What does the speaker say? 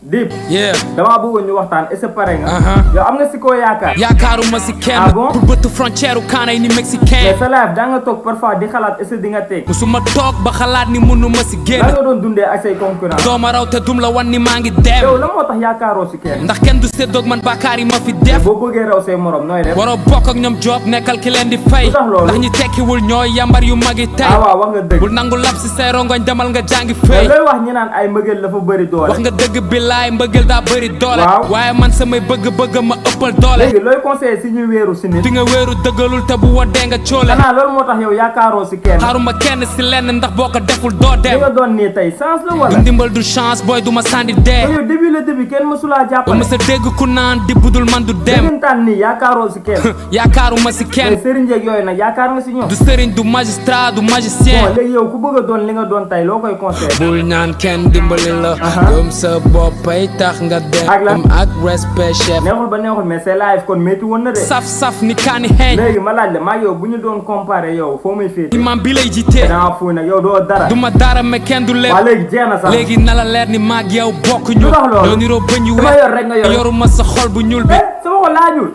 Dip. Yeah. damaa bëggoon ñu waxtaan est-ce que pare nga. yow am nga si koo yaakaar. yaakaaruma si kenn. ah bon pour bëtt frontière kaana yi ni mexicain. mais sa live daa nga toog parfois di xalaat est-ce que di nga teg. musuma toog ba xalaat ni mënuma si génn. la nga doon dundee ak say concurrent. dooma raw te dum la wan ni maa ngi dem. yow la moo tax yaakaaroo si kenn. ndax kenn du séddoog man bàkkaar yi ma fi def. boo bëggee raw say morom nooy def. waroo bokk ak ñoom job nekkal ki leen di fay. ndax ñi tekkiwul ñooy yambar yu magi tey. ah waaw wax nga dëgg. bul nangu lab si say rongoñ demal nga jàngi fay. looy wax ñi naan ay mbëggeel dafa bëri doole. wax nga dëgg billaay mbëggeel daa bëri doole. waaye man samay bëgg-bëgg ma ëppal doole. léegi looy conseillé si ñu wéeru si nit. di nga wéeru dëggalul te bu woddee nga coole. xanaa loolu moo tax yow yaakaaroo si kenn. xaaruma kenn si lenn ndax boo ko deful doo dem. li nga doon nii tey chance la wala. du ndimbal du chance booy du ma sandi dee. yow début le début kenn mësulaa jàppale. ba ma sa dégg ku naan di budul man du dem. dëggantaan nii yaakaaroo si kenn. yaakaaruma si kenn. mais sëriñ jeeg yooyu nag yaakaar nga si ñoom. du sëriñ du magistrat du magicien. bon léegi yow ku bëgg a doon li nga doon tey loo koy conseillé. bul ñaan kenn dimbali la. gëm sa boppay tax nga dem. ak respect chef. neexul ba neexul mais c'est live kon métti woon na de. saf ni kaani xeeñ. léegi ma laaj la maa yow bu ñu doon comparé yow foo may féete. imam bi lay jiite. dangaa fuuy nag yow doo dara. du ma dara mais kenn du lépp. waaw léegi jeex na sax. léegi na la leer ni maag yow bokk ñu. lu tax loolu doo niroo bëñ yu yor rek nga yor. yoruma sa xol bu ñuul bi. sama xol laa ñuul.